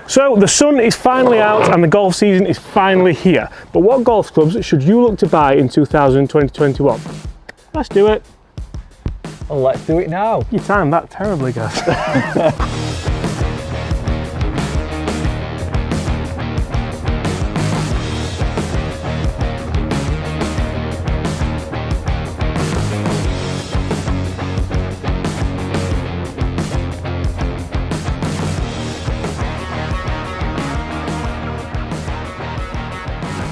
So the sun is finally out and the golf season is finally here. But what golf clubs should you look to buy in 2020-21? Let's do it. Well, let's do it now. You timed that terribly, guys.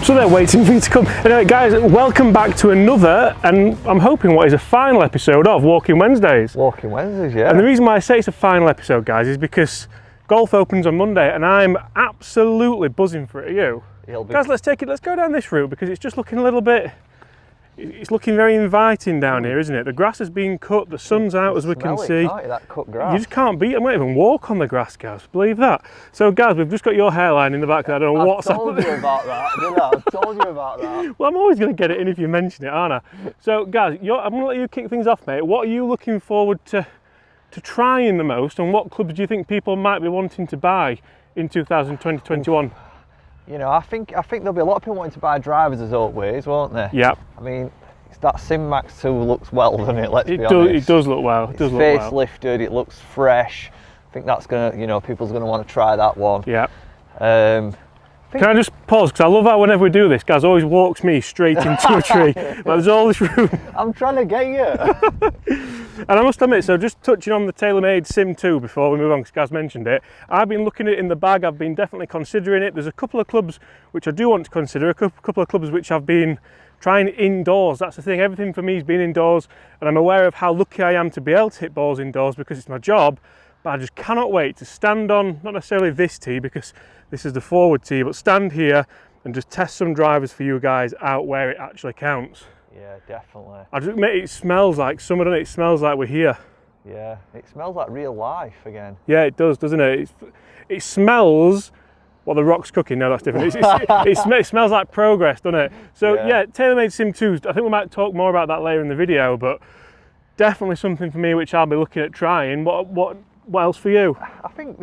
So they're waiting for you to come. Anyway, guys, welcome back to another, and I'm hoping what is a final episode of Walking Wednesdays. Walking Wednesdays, yeah. And the reason why I say it's a final episode, guys, is because golf opens on Monday, and I'm absolutely buzzing for it. Are you? Guys, let's go down this route, because it's just looking a little bit, it's looking very inviting down here, isn't it? The grass has been cut, the sun's out, as we can see. That cut grass. You just can't beat it. I might even walk on the grass, guys. Believe that. So, guys, we've just got your hairline in the back. I don't know what's happening. I told you about that, didn't I? I told you about that. Well, I'm always going to get it in if you mention it, aren't I? So, guys, I'm going to let you kick things off, mate. What are you looking forward to trying the most, and what clubs do you think people might be wanting to buy in 2020-21? You know, I think there'll be a lot of people wanting to buy drivers as always, won't there? Yeah. I mean, that Sim Max 2 looks well, doesn't it? Let's be honest. It does look well. It's facelifted, it looks fresh. I think that's going to, you know, people's going to want to try that one. Yeah. Can I just pause? Because I love how whenever we do this, guys always walks me straight into a tree. Like, there's all this room. I'm trying to get you. And I must admit, so just touching on the Taylormade Sim 2 before we move on, because Gaz mentioned it, I've been looking at it in the bag, I've been definitely considering it. There's a couple of clubs which I do want to consider, a couple of clubs which I've been trying indoors. That's the thing, everything for me has been indoors, and I'm aware of how lucky I am to be able to hit balls indoors because it's my job, but I just cannot wait to stand on, not necessarily this tee because this is the forward tee, but stand here and just test some drivers for you guys out where it actually counts. Yeah, definitely. I just admit, it smells like summer, doesn't it? It smells like we're here. Yeah, it smells like real life again. Yeah, it does, doesn't it? It smells, well, the rock's cooking, no, that's different. It smells like progress, doesn't it? So yeah, Taylormade Sim 2, I think we might talk more about that later in the video, but definitely something for me which I'll be looking at trying. What else for you? I think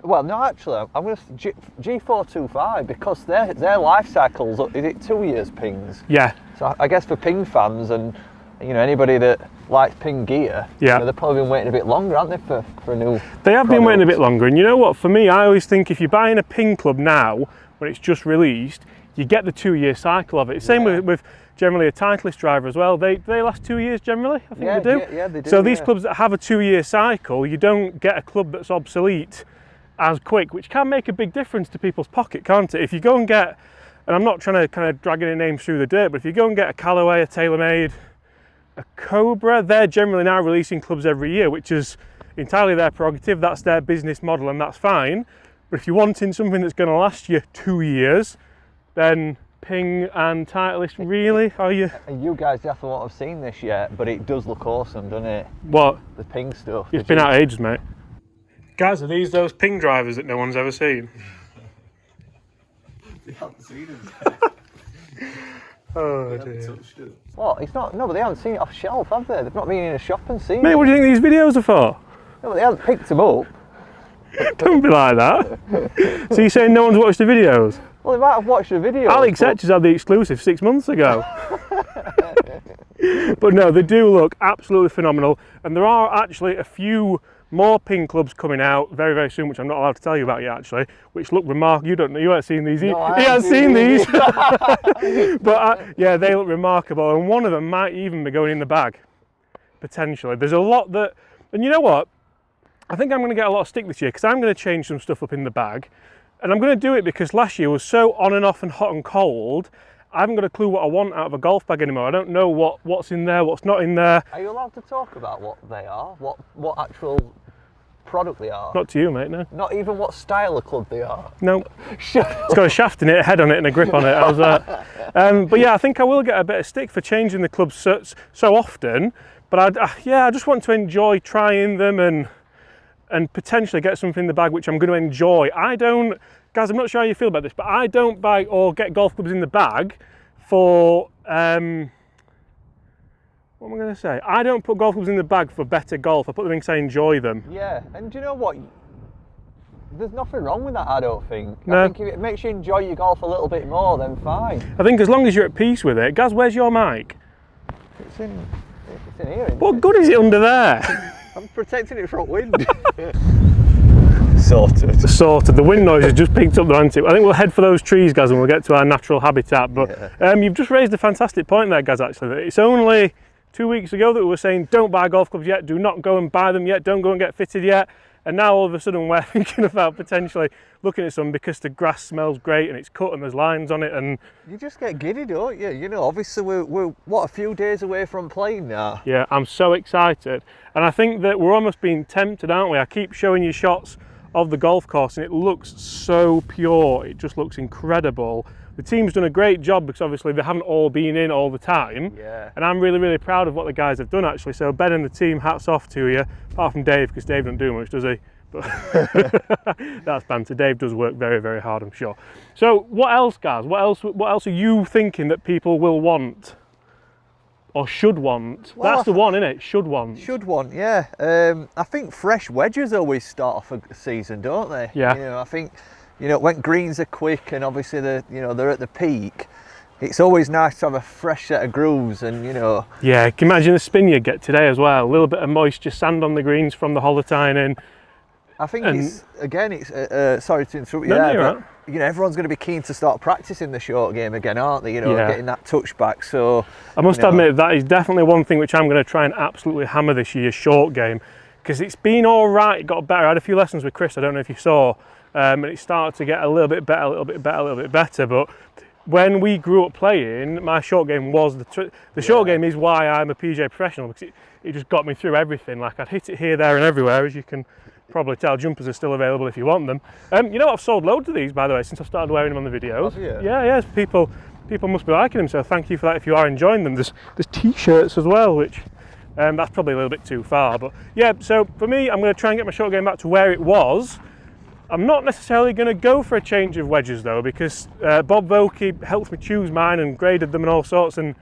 well, no, actually, I'm going to G425 because their life cycles, is it 2 years pings? Yeah. So I guess for ping fans and, you know, anybody that likes ping gear, yeah, you know, they've probably been waiting a bit longer, haven't they, for a new They have product. been waiting a bit longer, and you know what, for me, I always think if you're buying a ping club now, when it's just released, you get the 2 year cycle of it. Same with generally a Titleist driver as well. They last 2 years generally, I think they do. Yeah, they do. So these clubs that have a 2 year cycle, you don't get a club that's obsolete as quick, which can make a big difference to people's pocket, can't it? If you go and get, and I'm not trying to kind of drag any names through the dirt, but if you go and get a Callaway, a Taylormade, a Cobra, they're generally now releasing clubs every year, which is entirely their prerogative. That's their business model, and that's fine. But if you're wanting something that's going to last you 2 years, then Ping and Titleist, really? Are you? And you guys definitely won't have seen this yet, but it does look awesome, doesn't it? What? The Ping stuff. It's been out ages, mate. Guys, are these those Ping drivers that no one's ever seen? They haven't seen them. Oh, They dear. haven't touched it. Well, it's not. No, but they haven't seen it off shelf, have they? They've not been in a shop and seen Mate, it. what do you think these videos are for? No, but they haven't picked them up. Don't be like that. So you're saying no one's watched the videos? Well, they might have watched the video. Alex Etchers had the exclusive 6 months ago. But no, they do look absolutely phenomenal, and there are actually a few more ping clubs coming out very, very soon, which I'm not allowed to tell you about yet, actually, which look remarkable. You haven't seen these. No, he hasn't seen these. But yeah, they look remarkable, and one of them might even be going in the bag, potentially. There's a lot that, and you know what? I think I'm going to get a lot of stick this year because I'm going to change some stuff up in the bag, and I'm going to do it because last year was so on and off and hot and cold. I haven't got a clue what I want out of a golf bag anymore. I don't know what's in there, what's not in there. Are you allowed to talk about what they are? What actual product they are? Not to you, mate, no. Not even what style of club they are? No. It's got a shaft in it, a head on it and a grip on it. How's that? But yeah, I think I will get a bit of stick for changing the clubs so often. But I just want to enjoy trying them and potentially get something in the bag which I'm going to enjoy. Guys, I'm not sure how you feel about this, but I don't buy or get golf clubs in the bag for, what am I going to say? I don't put golf clubs in the bag for better golf. I put them in because I enjoy them. Yeah, and do you know what? there's nothing wrong with that, I don't think. No. I think if it makes you enjoy your golf a little bit more, then fine. I think as long as you're at peace with it. Gaz, where's your mic? It's in here. Isn't What it? good is it under there? I'm protecting it from wind. Sorted. Sorted. The wind noise has just picked up the antique. I think we'll head for those trees, Gaz, and we'll get to our natural habitat. But you've just raised a fantastic point there, Gaz, actually. That it's only 2 weeks ago that we were saying don't buy golf clubs yet, do not go and buy them yet, don't go and get fitted yet. And now all of a sudden we're thinking about potentially looking at some because the grass smells great and it's cut and there's lines on it. And you just get giddy, don't you? You know, obviously we're what, a few days away from playing now. Yeah, I'm so excited. And I think that we're almost being tempted, aren't we? I keep showing you shots of the golf course and it looks so pure. It just looks incredible. The team's done a great job because obviously they haven't all been in all the time. Yeah. And I'm really, really proud of what the guys have done actually. So Ben and the team, hats off to you. Apart from Dave, because Dave doesn't do much, does he? But that's banter. Dave does work very, very hard, I'm sure. So what else, guys? What else are you thinking that people will want? Or should want? Well, that's the one, isn't it? Should want. Should want, yeah. I think fresh wedges always start off a season, don't they? Yeah. You know, I think, you know, when greens are quick and obviously they're at the peak, it's always nice to have a fresh set of grooves and, you know. Yeah, can you imagine the spin you get today as well? A little bit of moisture, sand on the greens from the holotyne in. I think it's sorry to interrupt you No, there, you're but right. you know, everyone's going to be keen to start practicing the short game again, aren't they? You know, Yeah. getting that touch back. So I must you know, admit that is definitely one thing which I'm going to try and absolutely hammer this year, short game, because it's been all right. It got better. I had a few lessons with Chris. I don't know if you saw, and it started to get a little bit better, a little bit better, a little bit better. But when we grew up playing, my short game was the short game is why I'm a PGA professional, because it just got me through everything. Like I'd hit it here, there, and everywhere, as you can probably tell. Jumpers are still available if you want them. You know, I've sold loads of these, by the way, since I've started wearing them on the videos. Have you? Yeah. People must be liking them, so thank you for that if you are enjoying them. There's t-shirts as well, which that's probably a little bit too far, but yeah. So for me, I'm going to try and get my short game back to where it was. I'm not necessarily going to go for a change of wedges though, because Bob Vokey helped me choose mine and graded them and all sorts, and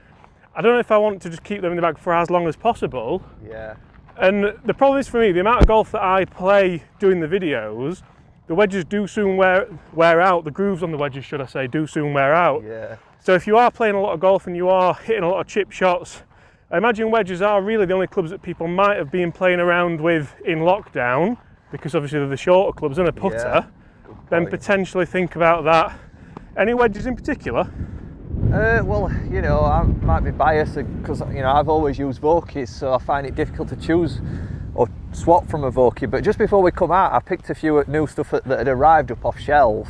I don't know if I want to just keep them in the bag for as long as possible. Yeah. And the problem is for me, the amount of golf that I play doing the videos, the wedges do soon wear out. The grooves on the wedges, should I say, do soon wear out. Yeah. So if you are playing a lot of golf and you are hitting a lot of chip shots, I imagine wedges are really the only clubs that people might have been playing around with in lockdown, because obviously they're the shorter clubs and a putter. Yeah. Then potentially think about that. Any wedges in particular? Well, you know, I might be biased because, you know, I've always used Vokeys, so I find it difficult to choose or swap from a Vokey. But just before we come out, I picked a few new stuff that had arrived up off shelf.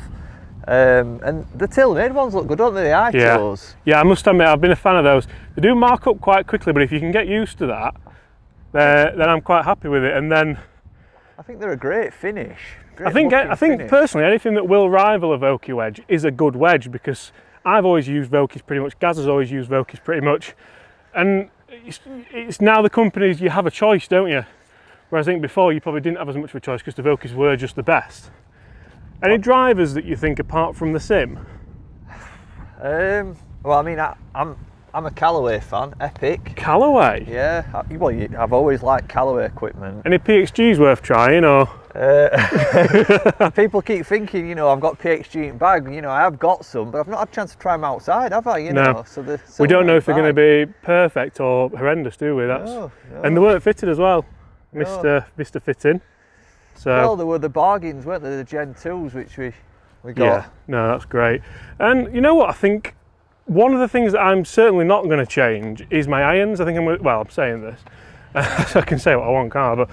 And the Taylormade ones look good, don't they? The eye toes. Yeah, I must admit, I've been a fan of those. They do mark up quite quickly, but if you can get used to that, then I'm quite happy with it. And then I think they're a great finish. I think personally, anything that will rival a Vokey wedge is a good wedge, because I've always used Vokeys pretty much. Gaz has always used Vokeys pretty much, and it's now the companies, you have a choice, don't you? Whereas I think before you probably didn't have as much of a choice because the Vokeys were just the best. Any drivers that you think apart from the Sim? Well, I mean, I'm a Callaway fan. Epic. Callaway? Yeah. I've always liked Callaway equipment. Any PXGs worth trying, or? People keep thinking, you know, I've got PXG in bag. You know, I have got some, but I've not had a chance to try them outside, have I? You know, so we don't know if they're going to be perfect or horrendous, do we? No. And they weren't fitted as well, Mr. Fitting. So. Well, there were the bargains, weren't there? The Gen 2s, which we got. Yeah, no, that's great. And you know what? I think one of the things that I'm certainly not going to change is my irons. I think I'm saying this, so I can say what I want, can't I? But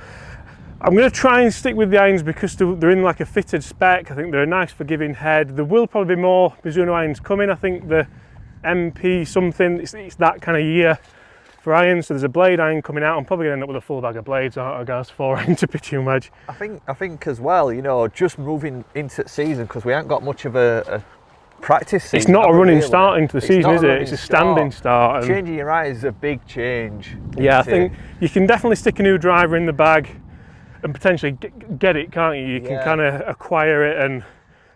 I'm going to try and stick with the irons because they're in like a fitted spec. I think they're a nice forgiving head. There will probably be more Mizuno irons coming. I think the MP something, it's that kind of year for irons. So there's a blade iron coming out. I'm probably going to end up with a full bag of blades, aren't I, guys? 4-inch to pitch and wedge. I think as well, you know, just moving into season, because we haven't got much of a practice season. It's not a running start into the season, is it? It's a standing start. And changing your irons is a big change. Yeah, I think you can definitely stick a new driver in the bag and potentially get it, can't you? You can kind of acquire it and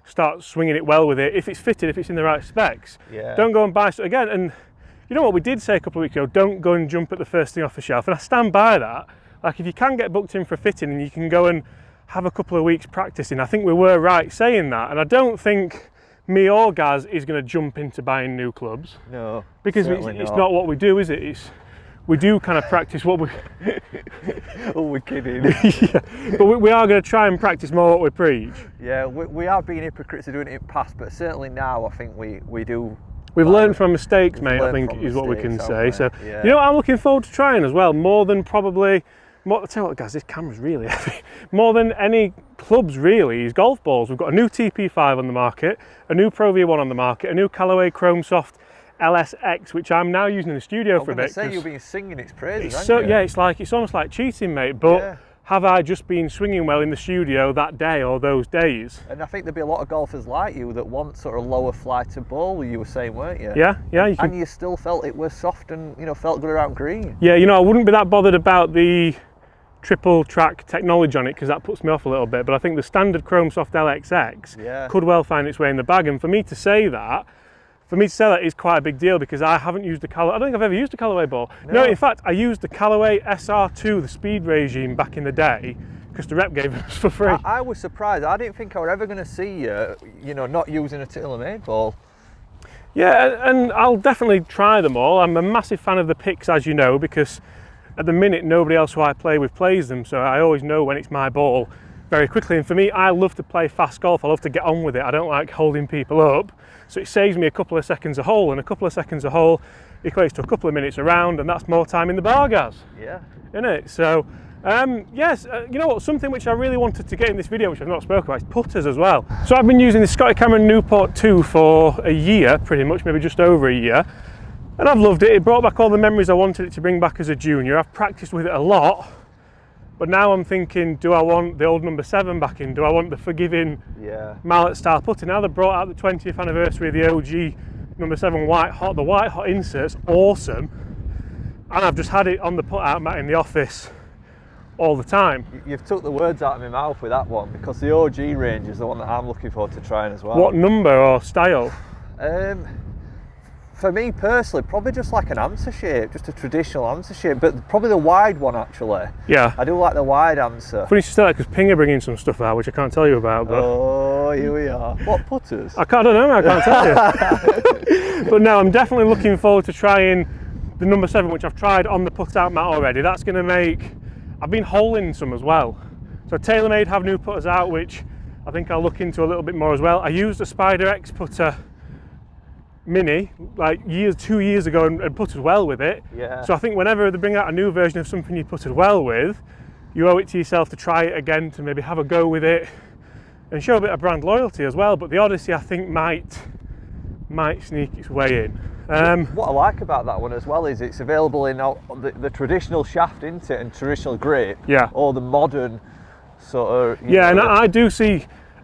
start swinging it well with it. If it's fitted, if it's in the right specs. Yeah. Don't go and buy it again. And you know what we did say a couple of weeks ago, don't go and jump at the first thing off the shelf. And I stand by that. Like if you can get booked in for fitting and you can go and have a couple of weeks practicing. I think we were right saying that, and I don't think me or Gaz is going to jump into buying new clubs. No, because it's not what we do, is it? We do kind of practice what we... Oh, we're kidding. Yeah, but we are going to try and practice more what we preach. Yeah, we have been hypocrites of doing it in the past, but certainly now I think we do. We've learned from mistakes, mate, I think is what we can say. So, yeah. You know what I'm looking forward to trying as well, more than probably... I'll tell you what, guys, this camera's really heavy. More than any clubs, really, is golf balls. We've got a new TP5 on the market, a new Pro V1 on the market, a new Callaway Chrome Soft LSX, which I'm now using in the studio for a bit. You've been singing its praises, yeah, it's almost like cheating, mate. But have I just been swinging well in the studio that day or those days? And I think there'd be a lot of golfers like you that want sort of lower flight of ball, you were saying, weren't you? Yeah. And you still felt it was soft and, you know, felt good around green. Yeah, you know, I wouldn't be that bothered about the triple track technology on it because that puts me off a little bit, but I think the standard Chrome Soft LXX could well find its way in the bag, and for me to say that is quite a big deal because I haven't used I don't think I've ever used a Callaway ball. No, in fact, I used the Callaway SR2, the speed regime, back in the day because the rep gave it us for free. I was surprised. I didn't think I was ever going to see you, you know, not using a Taylormade ball. Yeah, and I'll definitely try them all. I'm a massive fan of the picks, as you know, because at the minute nobody else who I play with plays them, so I always know when it's my ball very quickly. And for me, I love to play fast golf. I love to get on with it. I don't like holding people up, so it saves me a couple of seconds a hole, and a couple of seconds a hole equates to a couple of minutes around, and that's more time in the bar, Gaz. Yeah. Isn't it? So yes, you know what, something which I really wanted to get in this video, which I've not spoken about, is putters as well. So I've been using the Scotty Cameron Newport 2 for a year, pretty much, maybe just over a year. And I've loved it. It brought back all the memories I wanted it to bring back as a junior. I've practiced with it a lot, but now I'm thinking, do I want the old number 7 back in? Do I want the forgiving mallet style putter? Now they've brought out the 20th anniversary of the OG number 7 white hot. The white hot insert's awesome, and I've just had it on the put out mat in the office all the time. You've took the words out of my mouth with that one, because the OG range is the one that I'm looking forward to trying as well. What number or style? For me personally, probably just like an answer shape, just a traditional answer shape, but probably the wide one actually. Yeah. I do like the wide answer. Funny you say that, because Ping are bringing some stuff out which I can't tell you about. But oh, here we are. What putters? I don't know, I can't tell you. But no, I'm definitely looking forward to trying the number 7, which I've tried on the put out mat already. That's going to make... I've been holing some as well. So Taylormade have new putters out, which I think I'll look into a little bit more as well. I used a Spider X putter mini like 2 years ago and putted well with it. Yeah. So I think whenever they bring out a new version of something you putted well with, you owe it to yourself to try it again, to maybe have a go with it and show a bit of brand loyalty as well. But the Odyssey, I think, might sneak its way in. What I like about that one as well is it's available in the traditional shaft, isn't it, and traditional grip, or the modern sort of... Yeah, and I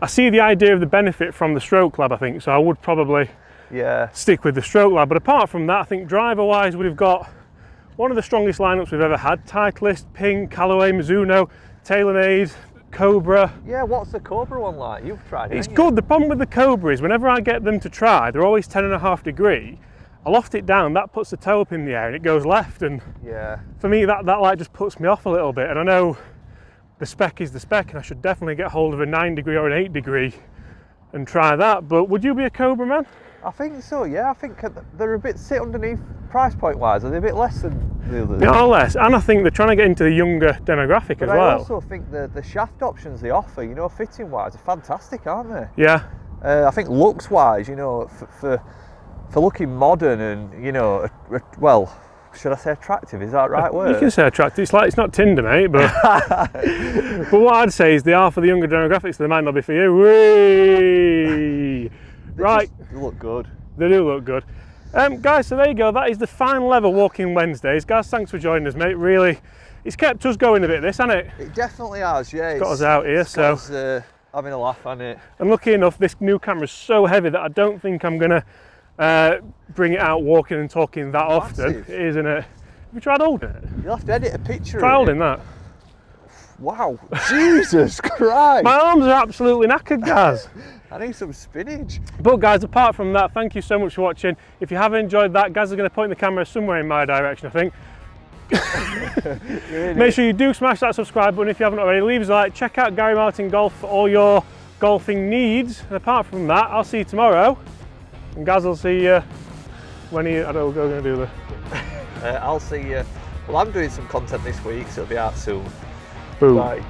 see the idea of the benefit from the stroke lab, I think, so I would probably stick with the stroke lab. But apart from that, I think driver wise we've got one of the strongest lineups we've ever had. Titleist, Ping, Callaway, Mizuno, Taylormade, Cobra. Yeah, what's the Cobra one like? You've tried it. It's good. The problem with the Cobra is whenever I get them to try, they're always 10.5 degree. I loft it down, that puts the toe up in the air and it goes left, and for me that light just puts me off a little bit. And I know the spec is the spec, and I should definitely get hold of a 9 degree or an 8 degree and try that. But would you be a Cobra man? I think so, yeah. I think they're a bit sit underneath price point wise. Are they a bit less than the others? They are less, and I think they're trying to get into the younger demographic as well. I also think the shaft options they offer, you know, fitting wise, are fantastic, aren't they? Yeah. I think looks wise, you know, for looking modern and, you know, well, should I say attractive? Is that the right word? You can say attractive. It's not Tinder, mate, but but what I'd say is they are for the younger demographics. They might not be for you. Whee! Right. They look good. They do look good. Guys, so there you go. That is the final ever Walking Wednesdays. Guys, thanks for joining us, mate. Really, it's kept us going a bit, this, hasn't it? It definitely has, yeah. It's got us out here, so... Got us, having a laugh on it. And lucky enough, this new camera's so heavy that I don't think I'm going to bring it out walking and talking that often. It is, isn't it? Have you tried holding it? You'll have to edit a picture. Try holding that. Wow, Jesus Christ. My arms are absolutely knackered, guys. I need some spinach. But guys, apart from that, thank you so much for watching. If you have enjoyed that, Gaz is going to point the camera somewhere in my direction, I think. Make sure you do smash that subscribe button if you haven't already. Leave us a like. Check out Gary Martin Golf for all your golfing needs. And apart from that, I'll see you tomorrow. And Gaz will see you when I don't know what we're going to do there. I'll see you. Well, I'm doing some content this week, so it'll be out soon. Boom. Bye.